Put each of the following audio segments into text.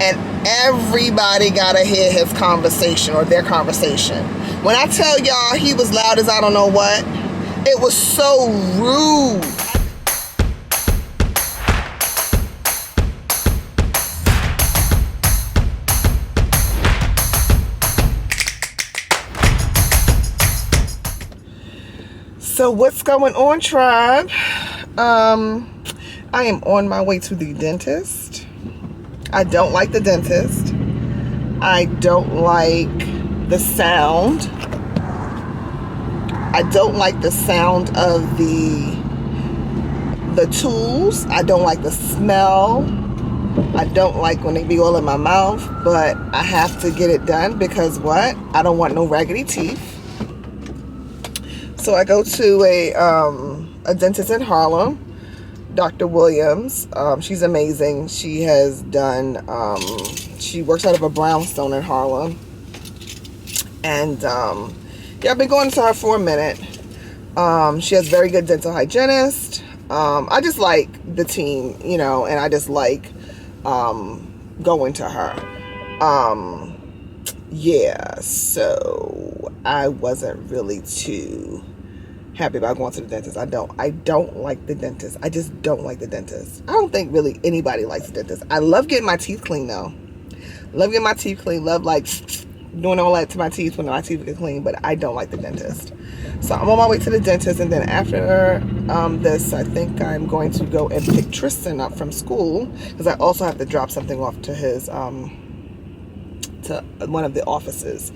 and everybody gotta hear his conversation or their conversation. When I tell y'all he was loud as I don't know what, it was so rude. So what's going on, tribe? I am on my way to the dentist. I don't like the dentist. I don't like the sound. I don't like the sound of the tools. I don't like the smell. I don't like when they be all in my mouth, but I have to get it done because what? I don't want no raggedy teeth. So I go to a dentist in Harlem, Dr. Williams. She's amazing. She has done, she works out of a brownstone in Harlem. And yeah, I've been going to her for a minute. She has very good dental hygienist. I just like the team, you know, and I just like going to her. Yeah, so I wasn't really too happy about going to the dentist. I don't like the dentist. I just don't like the dentist. I don't think really anybody likes the dentist. I love getting my teeth clean though. Love getting my teeth clean. Love like doing all that to my teeth when my teeth get clean, but I don't like the dentist. So I'm on my way to the dentist, and then after this, I think I'm going to go and pick Tristan up from school because I also have to drop something off to his to one of the offices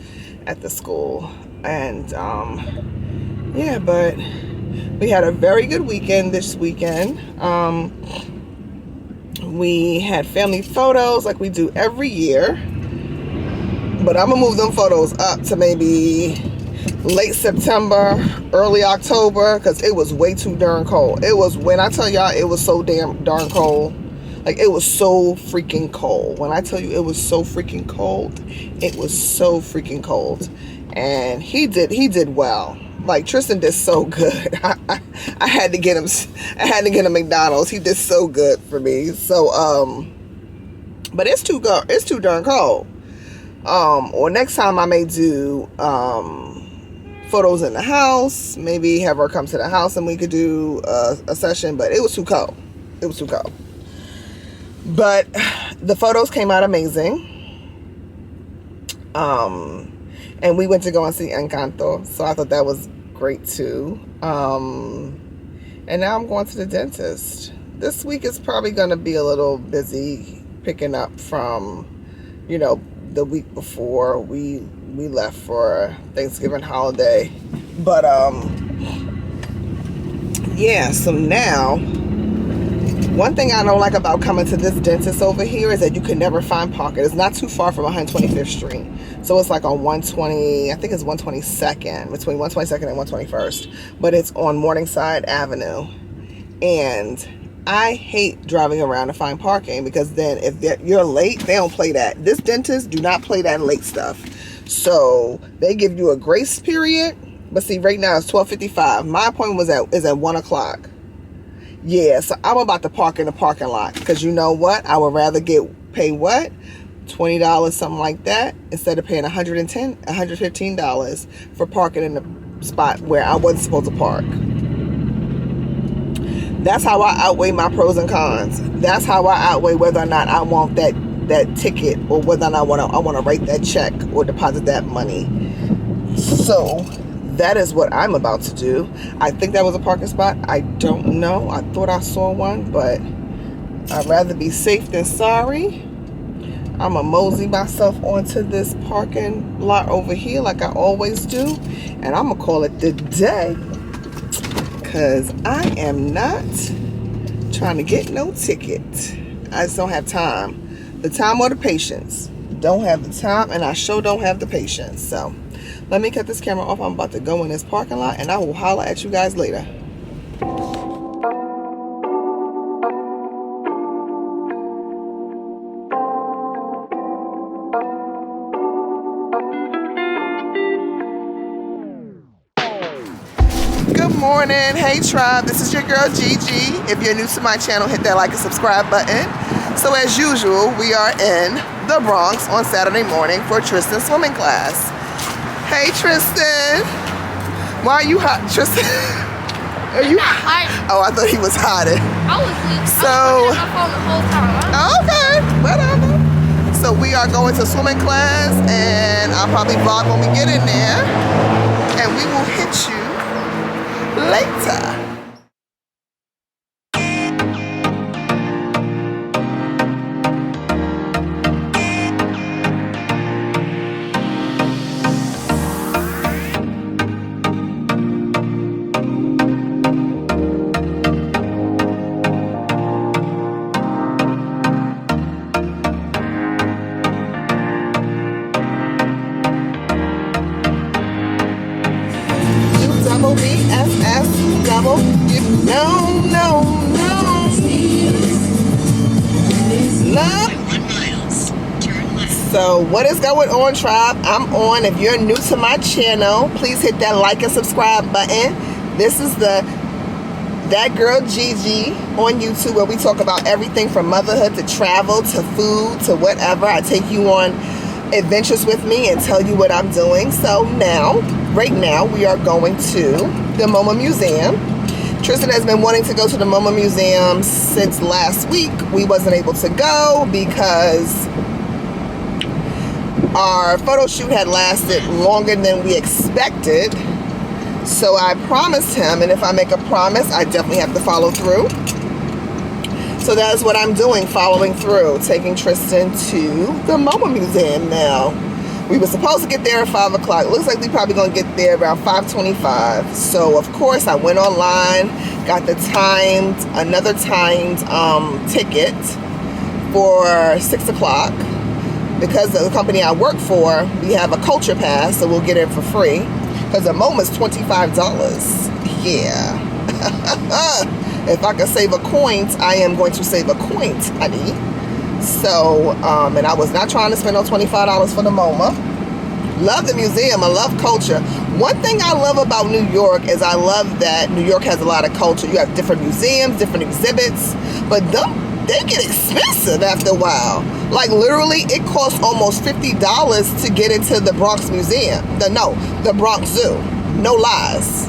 at the school. And yeah, but we had a very good weekend this weekend. We had family photos like we do every year, but I'm gonna move them photos up to maybe late September, early October, because it was way too darn cold. It was, when I tell y'all, it was so darn cold. Like, it was so freaking cold. When I tell you it was so freaking cold, it was so freaking cold. And he did well. Like, Tristan did so good. I had to get him McDonald's. He did so good for me. So but it's too darn cold. Or next time I may do photos in the house. Maybe have her come to the house and we could do a session. But it was too cold. It was too cold. But the photos came out amazing. And we went to go and see Encanto. So I thought that was great too. And now I'm going to the dentist. This week is probably going to be a little busy picking up from, you know, the week before we left for Thanksgiving holiday. But yeah, so now one thing I don't like about coming to this dentist over here is that you can never find parking. It's not too far from 125th Street. So it's like on 120, I think it's 122nd, between 122nd and 121st. But it's on Morningside Avenue. And I hate driving around to find parking because then if you're late, they don't play that. This dentist do not play that late stuff. So they give you a grace period. But see, right now it's 12:55. My appointment is at 1 o'clock. Yeah, so I'm about to park in the parking lot because you know what? I would rather pay what? $20, something like that, instead of paying $115 for parking in the spot where I wasn't supposed to park. That's how I outweigh my pros and cons. That's how I outweigh whether or not I want that ticket or whether or not I want to write that check or deposit that money. So that is what I'm about to do. I think that was a parking spot. I don't know. I thought I saw one, but I'd rather be safe than sorry. I'm going to mosey myself onto this parking lot over here like I always do. And I'm going to call it the day. Because I am not trying to get no ticket. I just don't have time. The time or the patience. Don't have the time, and I sure don't have the patience. So let me cut this camera off. I'm about to go in this parking lot, and I will holler at you guys later. Good morning. Hey tribe, this is your girl GiGi. If you're new to my channel, hit that like and subscribe button. So as usual, we are in the Bronx on Saturday morning for Tristan's swimming class. Hey Tristan, why are you hot, Tristan? Are you hot? Oh, I thought he was hiding. I was on my phone the whole time. Okay, whatever. So we are going to swimming class, and I'll probably vlog when we get in there, and we will hit you later. So what is going on, tribe? I'm on. If you're new to my channel, please hit that like and subscribe button. This is that girl GiGi on YouTube, where we talk about everything from motherhood to travel to food to whatever. I take you on adventures with me and tell you what I'm doing. So right now we are going to the MoMA Museum. Tristan has been wanting to go to the MoMA Museum since last week. We wasn't able to go because our photo shoot had lasted longer than we expected. So I promised him, and if I make a promise, I definitely have to follow through. So that is what I'm doing, following through, taking Tristan to the MoMA Museum now. We were supposed to get there at 5 o'clock. Looks like we're probably going to get there around 5:25. So, of course, I went online, got the another timed ticket for 6 o'clock. Because of the company I work for, we have a culture pass, so we'll get in for free. Because the MoMA is $25. Yeah. If I can save a coin, I am going to save a coin, honey. So, and I was not trying to spend no $25 for the MoMA. Love the museum. I love culture. One thing I love about New York is I love that New York has a lot of culture. You have different museums, different exhibits, but they get expensive after a while. Like literally, it costs almost $50 to get into the Bronx Museum. The Bronx Zoo. No lies.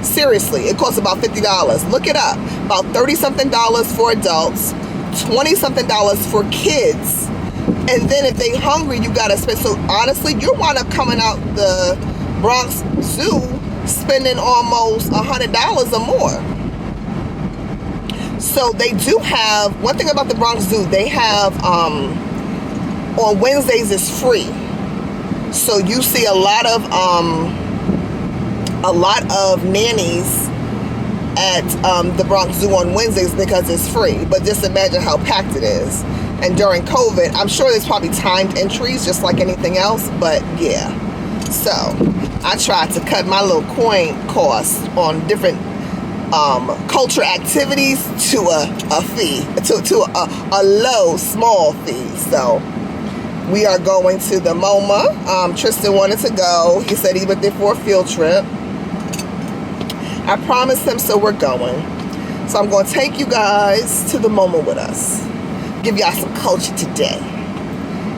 Seriously, it costs about $50. Look it up. About $30-something for adults, $20-something for kids. And then if they hungry, you gotta spend. So honestly, you wind up coming out the Bronx Zoo spending almost $100 or more. So they do have, one thing about the Bronx Zoo, they have, on Wednesdays it's free. So you see a lot of nannies at the Bronx Zoo on Wednesdays because it's free. But just imagine how packed it is. And during COVID, I'm sure there's probably timed entries just like anything else, but yeah. So I tried to cut my little coin cost on different culture activities to a fee, to a low, small fee. So we are going to the MoMA. Tristan wanted to go. He said he went there for a field trip. I promised him, so we're going. So I'm going to take you guys to the MoMA with us. Give y'all some culture today.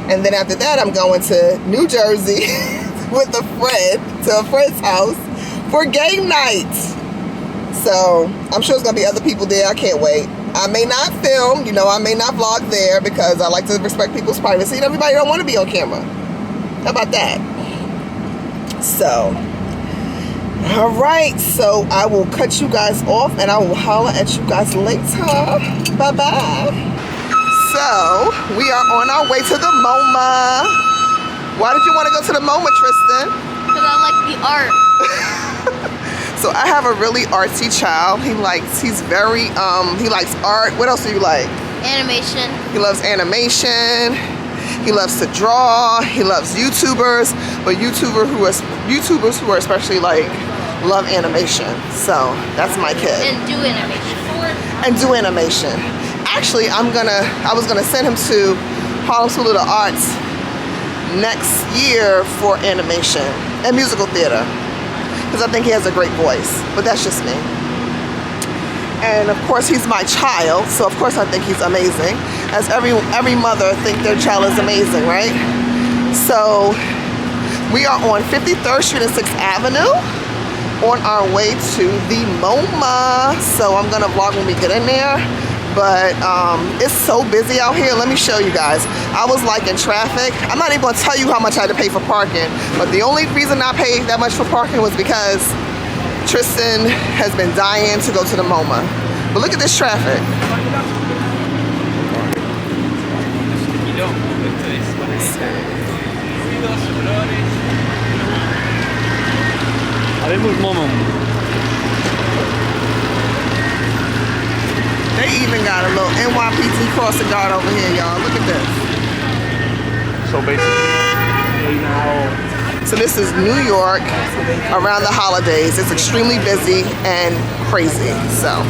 And then after that, I'm going to New Jersey with a friend, to a friend's house for game night. So I'm sure there's going to be other people there. I can't wait. I may not film, I may not vlog there because I like to respect people's privacy. And everybody don't want to be on camera. How about that? So, all right. So I will cut you guys off and I will holler at you guys later. Bye-bye. So we are on our way to the MoMA. Why did you want to go to the MoMA, Tristan? Because I like the art. So I have a really artsy child. He likes art. What else do you like? Animation. He loves animation. He loves to draw. He loves YouTubers, but YouTubers who are especially love animation. So that's my kid. And do animation. Actually, I was gonna send him to Harlem School of the Arts next year for animation and musical theater, because I think he has a great voice, but that's just me. And of course he's my child, so of course I think he's amazing. as every mother think their child is amazing, right? So we are on 53rd Street and 6th Avenue on our way to the MoMA. So I'm gonna vlog when we get in there. But it's so busy out here. Let me show you guys. I was like in traffic. I'm not even gonna tell you how much I had to pay for parking, but the only reason I paid that much for parking was because Tristan has been dying to go to the MoMA. But look at this traffic. Haremos MoMA. They even got a little NYPT crossing guard over here, y'all. Look at this. So basically, now. So this is New York around the holidays. It's extremely busy and crazy, so.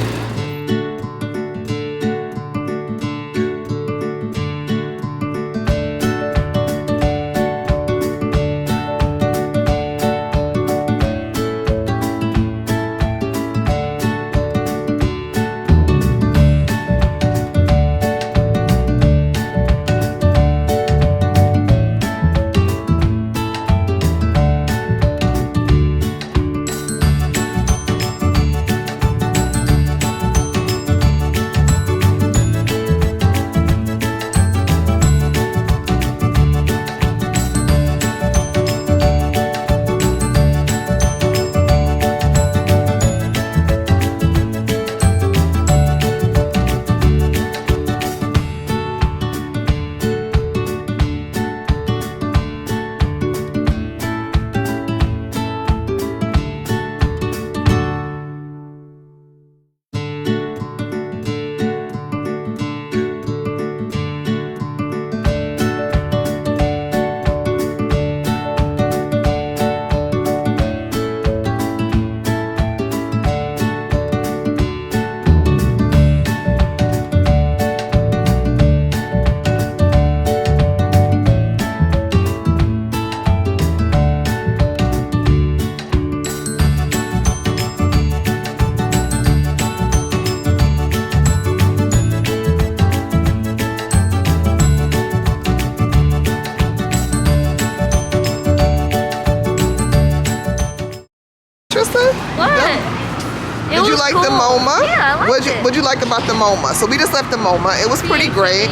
Did you like the MoMA? Yeah, I liked it. What'd you like about the MoMA? So we just left the MoMA. It was pretty great.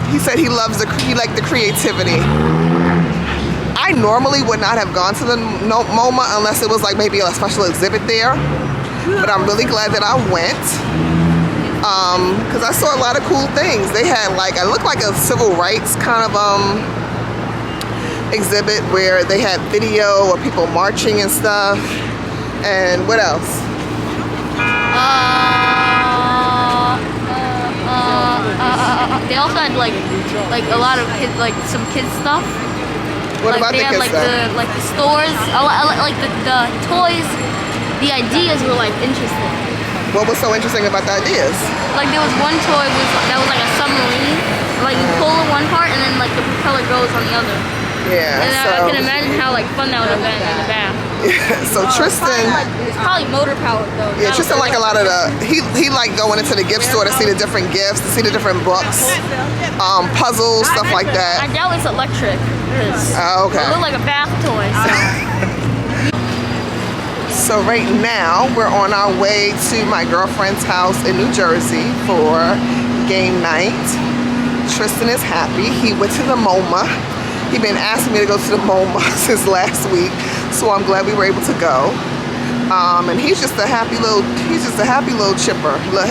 He said he liked the creativity. I normally would not have gone to the MoMA unless it was like maybe a special exhibit there. But I'm really glad that I went. Because I saw a lot of cool things. They had like, it looked like a civil rights kind of exhibit where they had video of people marching and stuff. And what else? They also had like a lot of kids, like some kids stuff. What like about they the had kids like stuff? the stores, like the toys, the ideas were like interesting. What was so interesting about the ideas? Like there was one toy that was like a submarine. Like you pull one part and then like the propeller goes on the other. Yeah. And so, I can imagine how like fun that would have been in the bath. Yeah, so Tristan. It's probably motor powered though. Yeah, Tristan like a lot of the. He like going into the gift store to see the different gifts, to see the different books, puzzles, stuff like that. I doubt it's electric. Oh, okay. It looked like a bath toy. So right now we're on our way to my girlfriend's house in New Jersey for game night. Tristan is happy. He went to the MoMA. He's been asking me to go to the MoMA since last week, so I'm glad we were able to go. And he's just a happy little chipper. Look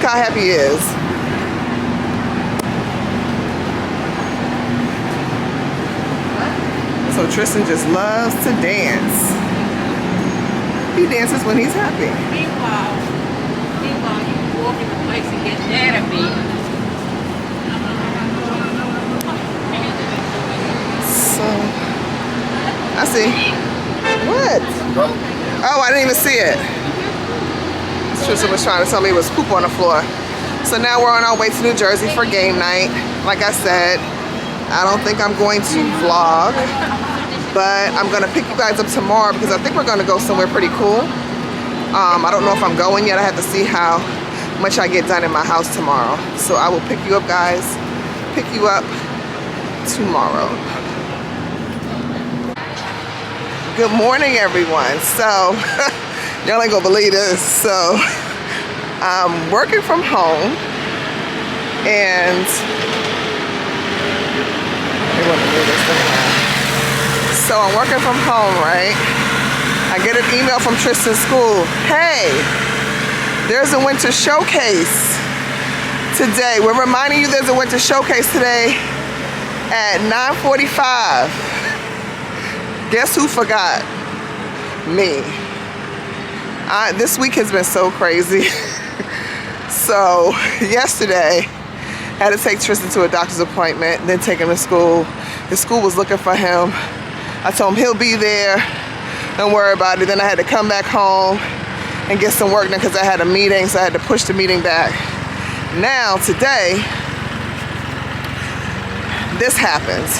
how happy he is. So Tristan just loves to dance. He dances when he's happy. Meanwhile, you walk in the place and get mad at me. So, I see. What? Oh, I didn't even see it. Tristan was trying to tell me it was poop on the floor. So now we're on our way to New Jersey for game night. Like I said, I don't think I'm going to vlog, but I'm gonna pick you guys up tomorrow because I think we're gonna go somewhere pretty cool. I don't know if I'm going yet. I have to see how much I get done in my house tomorrow. So I will pick you up, guys. Pick you up tomorrow. Good morning, everyone. So y'all ain't gonna believe this. So I'm working from home, and so I'm working from home, right? I get an email from Tristan's school. Hey, there's a winter showcase today. We're reminding you there's a winter showcase today at 9:45. Guess who forgot? Me. This week has been so crazy. So yesterday, I had to take Tristan to a doctor's appointment, then take him to school. The school was looking for him. I told him he'll be there. Don't worry about it. Then I had to come back home and get some work done because I had a meeting, so I had to push the meeting back. Now, today, this happens.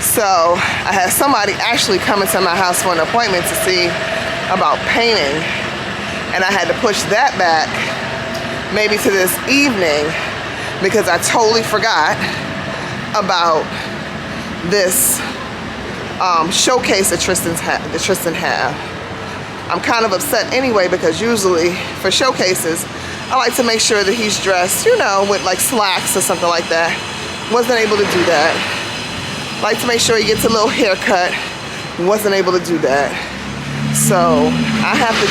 So I had somebody actually come into my house for an appointment to see about painting, and I had to push that back maybe to this evening because I totally forgot about this showcase that Tristan had. I'm kind of upset anyway because usually for showcases, I like to make sure that he's dressed, you know, with like slacks or something like that. Wasn't able to do that. Like to make sure he gets a little haircut. Wasn't able to do that. So I have to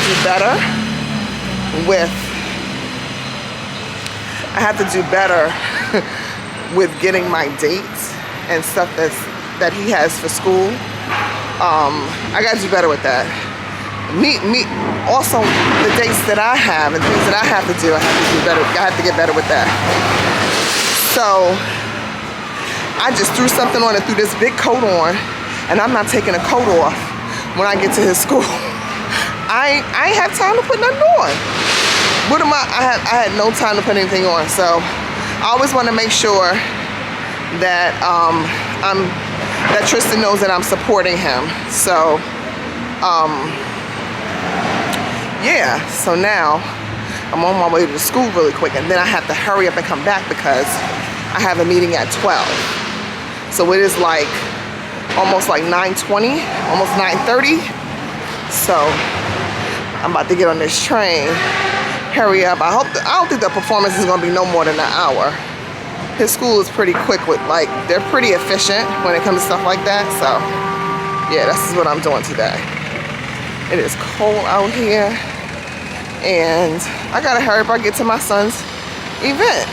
do better with getting my dates and stuff that he has for school. I gotta do better with that. Also the dates that I have and things that I have to do, I have to do better. I have to get better with that. So I just threw something on and threw this big coat on, and I'm not taking a coat off when I get to his school. I ain't have time to put nothing on. What am I had no time to put anything on. So I always want to make sure that that Tristan knows that I'm supporting him. So yeah, so now I'm on my way to the school really quick, and then I have to hurry up and come back because I have a meeting at 12. So it is like almost like 9:20, almost 9:30. So I'm about to get on this train. Hurry up. I don't think the performance is gonna be no more than an hour. His school is pretty quick with, like, they're pretty efficient when it comes to stuff like that. So yeah, this is what I'm doing today. It is cold out here, and I gotta hurry up. I get to my son's event.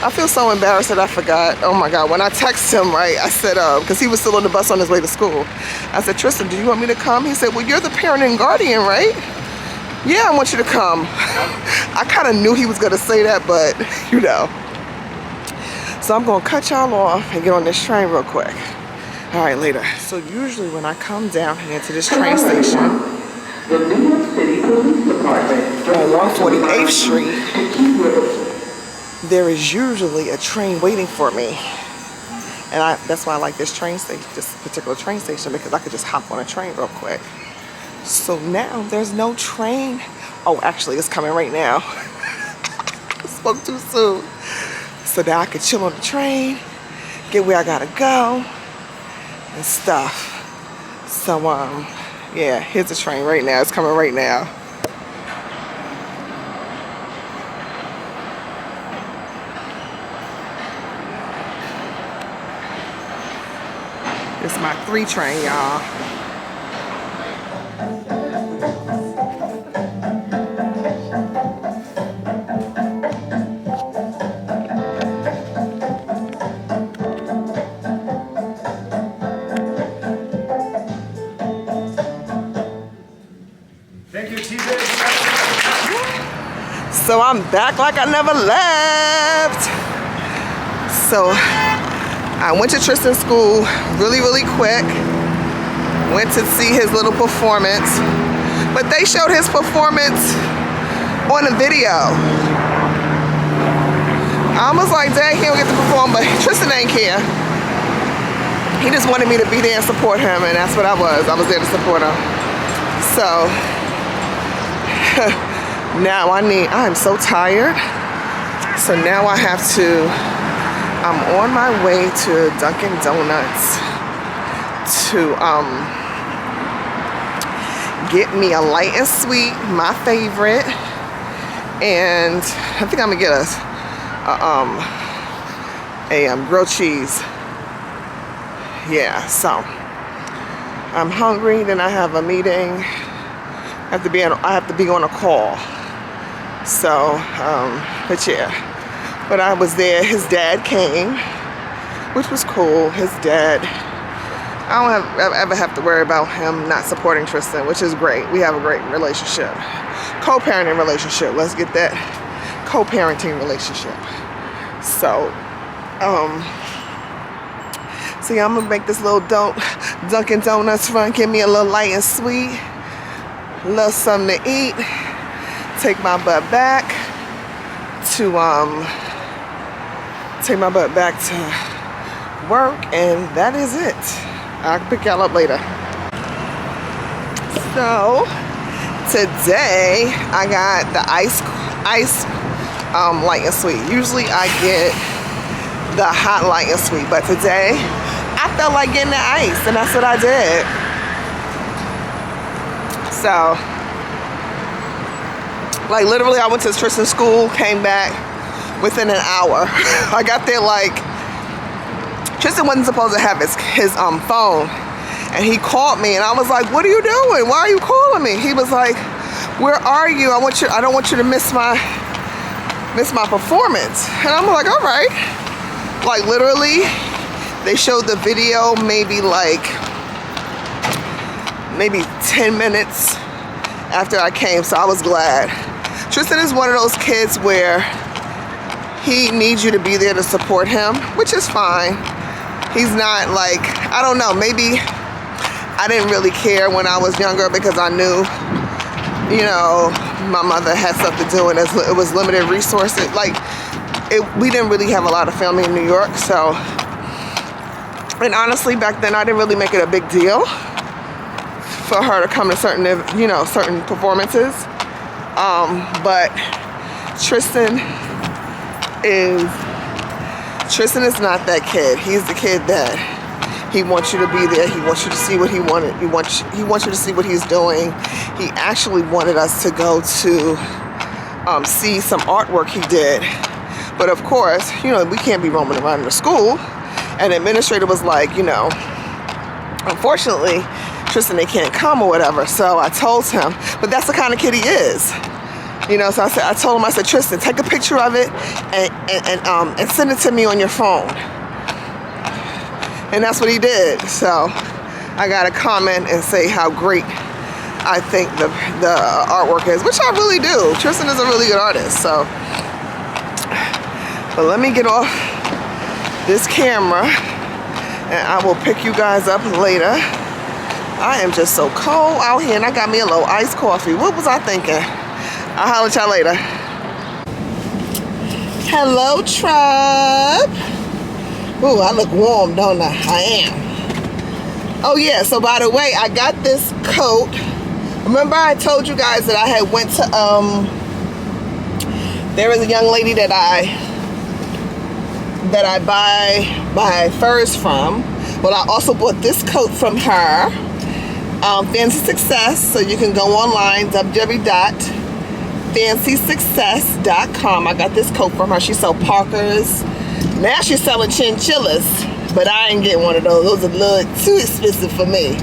I feel so embarrassed that I forgot. Oh my God, when I texted him, right, I said, because he was still on the bus on his way to school. I said, Tristan, do you want me to come? He said, well, you're the parent and guardian, right? Yeah, I want you to come. I kind of knew he was gonna say that, but you know. So I'm gonna cut y'all off and get on this train real quick. All right, later. So usually when I come down here to this train station on 148th Street, there is usually a train waiting for me. And that's why I like this train station, this particular train station, because I could just hop on a train real quick. So now there's no train. Oh, actually, it's coming right now. I spoke too soon. So now I can chill on the train, get where I gotta go, and stuff. So, yeah, here's the train right now. It's coming right now. It's my 3 train, y'all. Thank you, TJ. So I'm back like I never left. So I went to Tristan's school really, really quick. Went to see his little performance. But they showed his performance on a video. I was like, dang, he don't get to perform, but Tristan ain't care. He just wanted me to be there and support him, and that's what I was. I was there to support him. So Now I am so tired. So now I have to, I'm on my way to Dunkin' Donuts to get me a light and sweet, my favorite. And I think I'm gonna get a grilled cheese. Yeah, so I'm hungry. Then I have a meeting. I have to be on a call. So, but yeah. But I was there. His dad came, which was cool. His dad. I don't ever have to worry about him not supporting Tristan, which is great. We have a great relationship. Co-parenting relationship. Let's get that co-parenting relationship. So, see, I'm gonna make this little Dunkin' Donuts run. Give me a little light and sweet, a little something to eat. Take my butt back to work, and that is it. I'll pick y'all up later. So today I got the ice light and sweet. Usually I get the hot light and sweet, but today I felt like getting the ice, and that's what I did. So, like, literally I went to Tristan's school, came back within an hour. I got there like, Tristan wasn't supposed to have his phone, and he called me, and I was like, what are you doing? Why are you calling me? He was like, where are you? I don't want you to miss my performance. And I'm like, all right. Like, literally, they showed the video maybe 10 minutes after I came, so I was glad. Tristan is one of those kids where he needs you to be there to support him, which is fine. He's not like, I don't know, maybe I didn't really care when I was younger because I knew, you know, my mother had stuff to do and it was limited resources. Like, we didn't really have a lot of family in New York, so, and honestly, back then I didn't really make it a big deal for her to come to certain performances. But Tristan is not that kid. He's the kid that he wants you to be there. He wants you to see what he wanted. He wants you to see what he's doing. He actually wanted us to go to see some artwork he did. But of course, you know, we can't be roaming around in the school. And the administrator was like, you know, unfortunately, Tristan, they can't come or whatever. So I told him, but that's the kind of kid he is. You know, so I told him, I said, Tristan, take a picture of it and send it to me on your phone. And that's what he did. So I got to comment and say how great I think the artwork is, which I really do. Tristan is a really good artist. So, but let me get off this camera and I will pick you guys up later. I am just so cold out here, and I got me a little iced coffee. What was I thinking? I'll holler at y'all later. Hello, tribe. Ooh, I look warm, don't I? I am. Oh yeah, so by the way, I got this coat. Remember I told you guys that I had went to, there is a young lady that I buy furs from. Well, I also bought this coat from her. Fancy Success, so you can go online, www.fancysuccess.com. I got this coat from her. She sold Parkers. Now she's selling chinchillas, but I ain't getting one of those. Those are a little too expensive for me.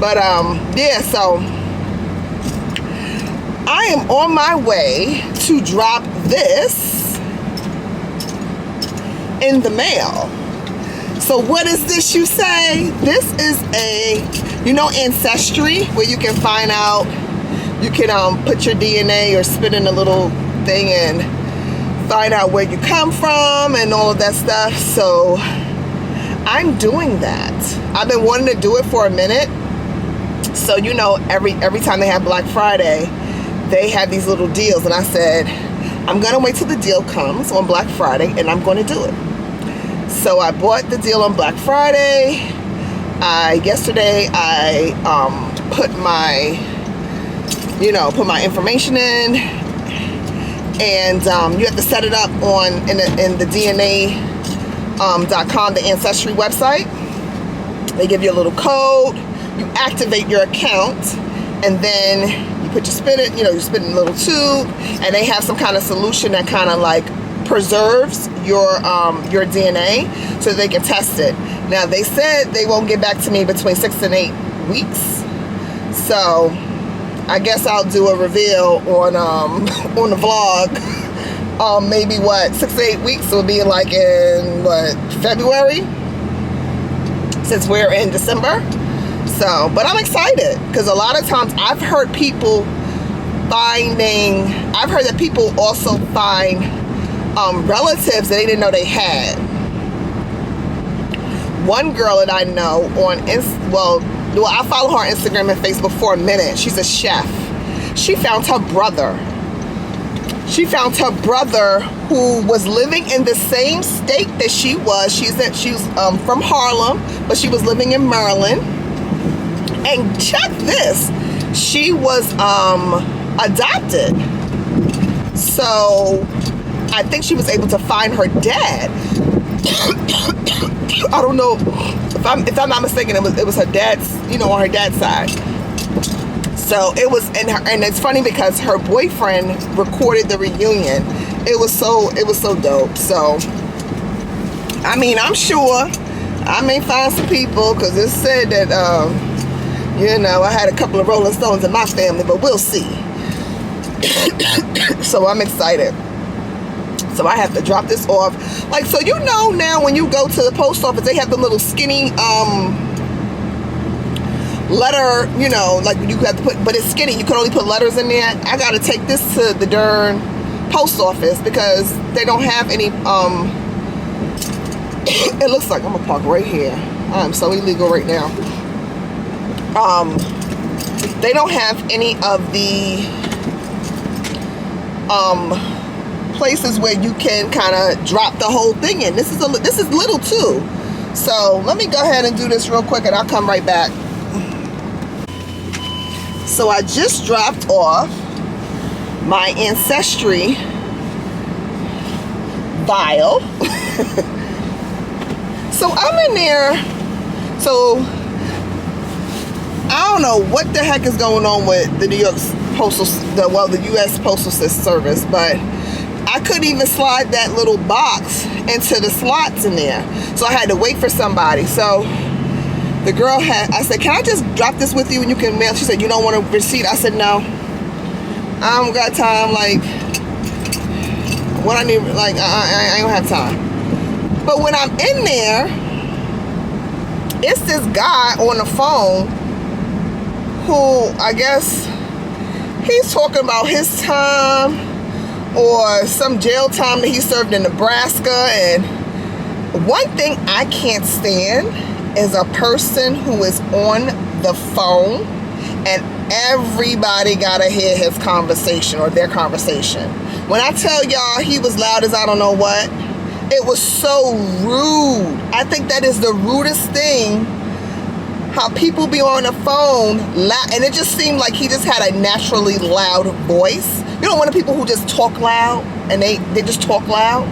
But yeah, so I am on my way to drop this in the mail. So what is this, you say? This is a, you know, Ancestry, where you can find out, you can put your DNA or spit in a little thing and find out where you come from and all of that stuff. So I'm doing that. I've been wanting to do it for a minute. So, you know, every time they have Black Friday, they have these little deals, and I said, I'm gonna wait till the deal comes on Black Friday and I'm gonna do it. So I bought the deal on Black Friday. Yesterday I put my information in, and you have to set it up on in the DNA.com, the Ancestry website. They give you a little code. You activate your account, and then you put your spit in, you spit in a little tube, and they have some kind of solution that kind of like preserves your DNA so they can test it. Now they said they won't get back to me between 6 and 8 weeks, so I guess I'll do a reveal on the vlog. Maybe 6 to 8 weeks will be like in February, since we're in December. So, but I'm excited because a lot of times I've heard that people also find relatives that they didn't know they had. One girl that I know I follow her on Instagram and Facebook for a minute. She's a chef. She found her brother. Who was living in the same state that she was. She's from Harlem, but she was living in Maryland. And check this, she was adopted. So I think she was able to find her dad. I don't know if I'm not mistaken. It was her dad's, on her dad's side. So it was and it's funny because her boyfriend recorded the reunion. It was so dope. So I mean, I'm sure I may find some people, because it said that I had a couple of Rolling Stones in my family, but we'll see. So I'm excited. So I have to drop this off. Like, so now when you go to the post office, they have the little skinny letter, like you have to put, but it's skinny. You can only put letters in there. I got to take this to the darn post office because they don't have any, it looks like I'm gonna park right here. I'm so illegal right now. They don't have any of the places where you can kind of drop the whole thing in. This is little too. So let me go ahead and do this real quick and I'll come right back. So I just dropped off my Ancestry vial. So I'm in there. So I don't know what the heck is going on with the New York the U.S. Postal Service, but I couldn't even slide that little box into the slots in there. So I had to wait for somebody. So the girl I said, can I just drop this with you and you can mail? She said, you don't want a receipt? I said, no. I don't got time. Like, what I need, like, I don't have time. But when I'm in there, it's this guy on the phone who, I guess, he's talking about his time or some jail time that he served in Nebraska. And one thing I can't stand is a person who is on the phone and everybody gotta hear his conversation or their conversation. When I tell y'all he was loud as I don't know what, it was so rude. I think that is the rudest thing, how people be on the phone loud, and it just seemed like he just had a naturally loud voice. You know, one of the people who just talk loud and they just talk loud.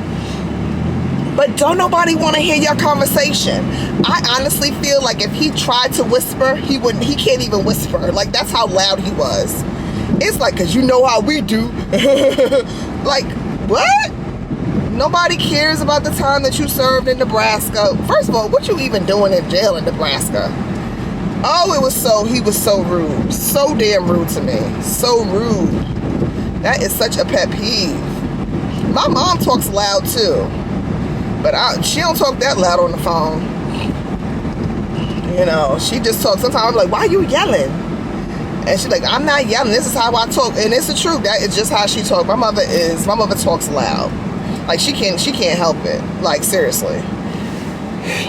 But don't nobody want to hear your conversation. I honestly feel like if he tried to whisper, he can't even whisper. Like, that's how loud he was. It's like, cause you know how we do. Like, what? Nobody cares about the time that you served in Nebraska. First of all, what you even doing in jail in Nebraska? Oh, he was so rude. So damn rude to me. So rude. That is such a pet peeve. My mom talks loud too. But she don't talk that loud on the phone. You know, she just talks. Sometimes I'm like, why are you yelling? And she's like, I'm not yelling. This is how I talk. And it's the truth. That is just how she talks. My mother talks loud. Like, she can't help it. Like, seriously.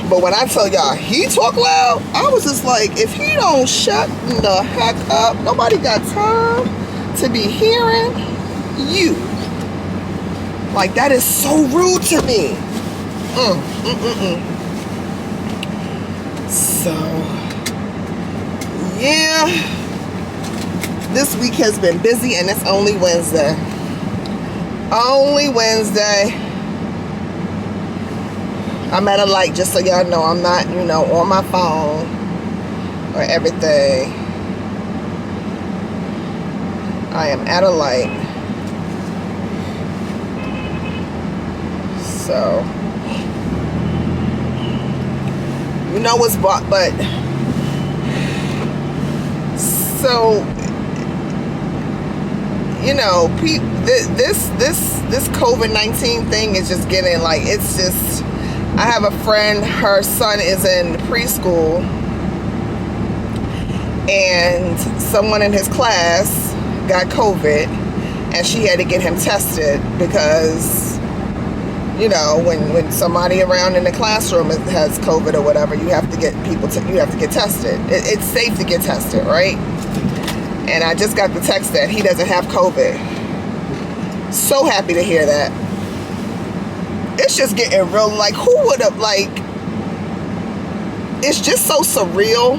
But when I tell y'all he talk loud, I was just like, if he don't shut the heck up, nobody got time to be hearing you. Like, that is so rude to me. So, yeah, this week has been busy and it's only Wednesday. Only Wednesday. I'm at a light, just so y'all know. I'm not, you know, on my phone or everything. I am at a light. So, you know what's bought, but so, you know, this COVID-19 thing is just getting like, it's just, I have a friend, her son is in preschool, and someone in his class got COVID, and she had to get him tested because, you know, when somebody around in the classroom has COVID or whatever, you have to get people you have to get tested. It's safe to get tested, right? And I just got the text that he doesn't have COVID. So happy to hear that. It's just getting real, like, who would have, like, it's just so surreal.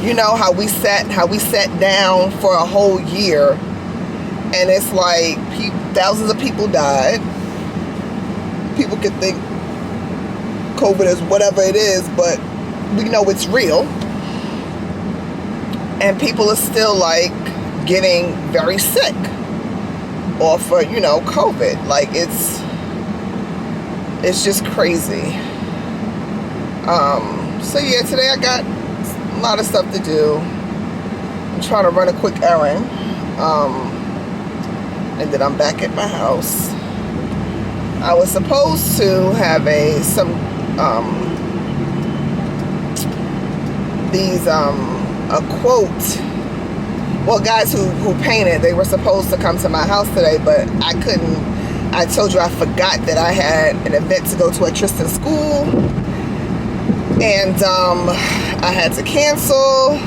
You know, how we sat down for a whole year, and it's like thousands of people died. People could think COVID is whatever it is, but we know it's real. And people are still, like, getting very sick off of, you know, COVID. Like, it's just crazy. So yeah, today I got a lot of stuff to do. I'm trying to run a quick errand. And then I'm back at my house. I was supposed to have a quote. Well, guys who painted, they were supposed to come to my house today, but I couldn't. I told you I forgot that I had an event to go to at Tristan school, and I had to cancel.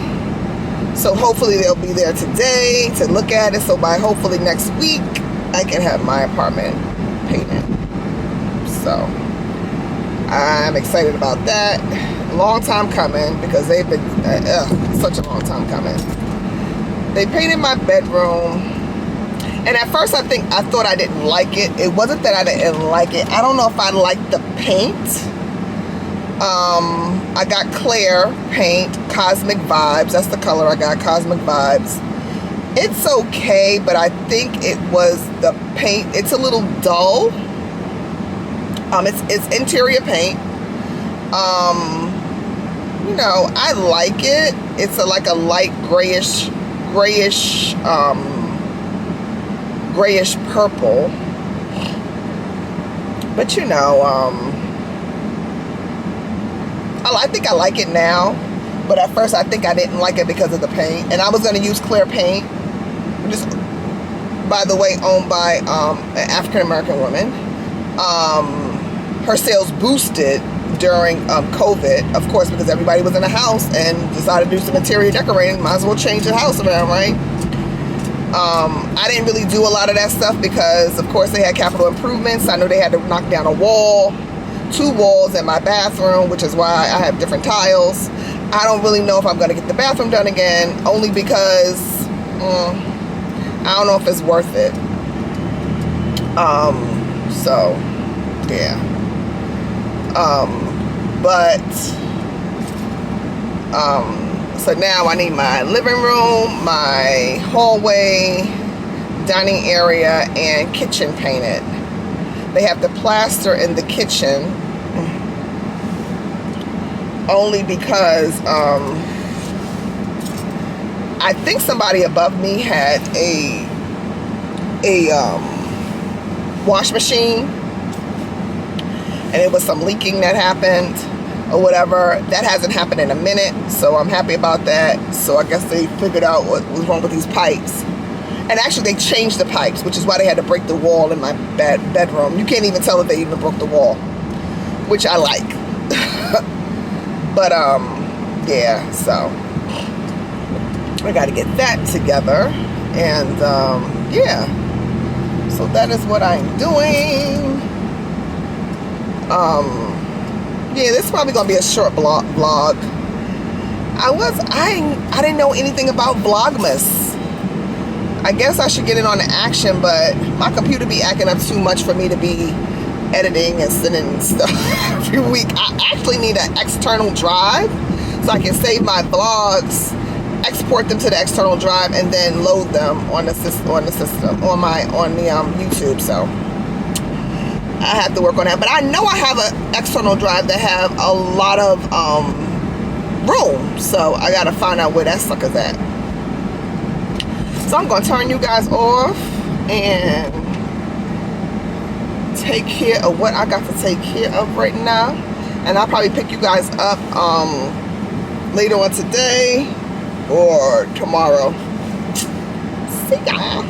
So hopefully they'll be there today to look at it. So by hopefully next week, I can have my apartment painted. So I'm excited about that. Long time coming, because they've been such a long time coming. They painted my bedroom, and at first I thought I didn't like it. It wasn't that I didn't like it. I don't know if I liked the paint. I got Claire paint, Cosmic Vibes. That's the color I got, Cosmic Vibes. It's okay, but I think it was the paint. It's a little dull. It's interior paint. You know, I like it. It's like a light grayish purple. But you know, I think I like it now, but at first I think I didn't like it because of the paint. And I was going to use clear paint, which is, by the way, owned by an African-American woman. Her sales boosted during COVID, of course, because everybody was in the house and decided to do some interior decorating. Might as well change the house around, right? I didn't really do a lot of that stuff because, of course, they had capital improvements. I know they had to knock down a wall, 2 walls in my bathroom, which is why I have different tiles. I don't really know if I'm going to get the bathroom done again, only because I don't know if it's worth it. So yeah. So now I need my living room, my hallway, dining area, and kitchen painted. They have the plaster in the kitchen only because I think somebody above me had a wash machine, and it was some leaking that happened or whatever. That hasn't happened in a minute, so I'm happy about that. So I guess they figured out what was wrong with these pipes. And actually they changed the pipes, which is why they had to break the wall in my bedroom. You can't even tell if they even broke the wall, which I like. But yeah, so I got to get that together. And yeah, so that is what I'm doing. Yeah, this is probably gonna be a short vlog. I didn't know anything about Vlogmas. I guess I should get in on the action, but my computer be acting up too much for me to be editing and sending stuff every week. I actually need an external drive so I can save my vlogs, export them to the external drive, and then load them on the system on the YouTube. So I have to work on that. But I know I have an external drive that have a lot of room, so I gotta find out where that sucker's at. So I'm gonna turn you guys off and take care of what I got to take care of right now, and I'll probably pick you guys up later on today or tomorrow. See ya.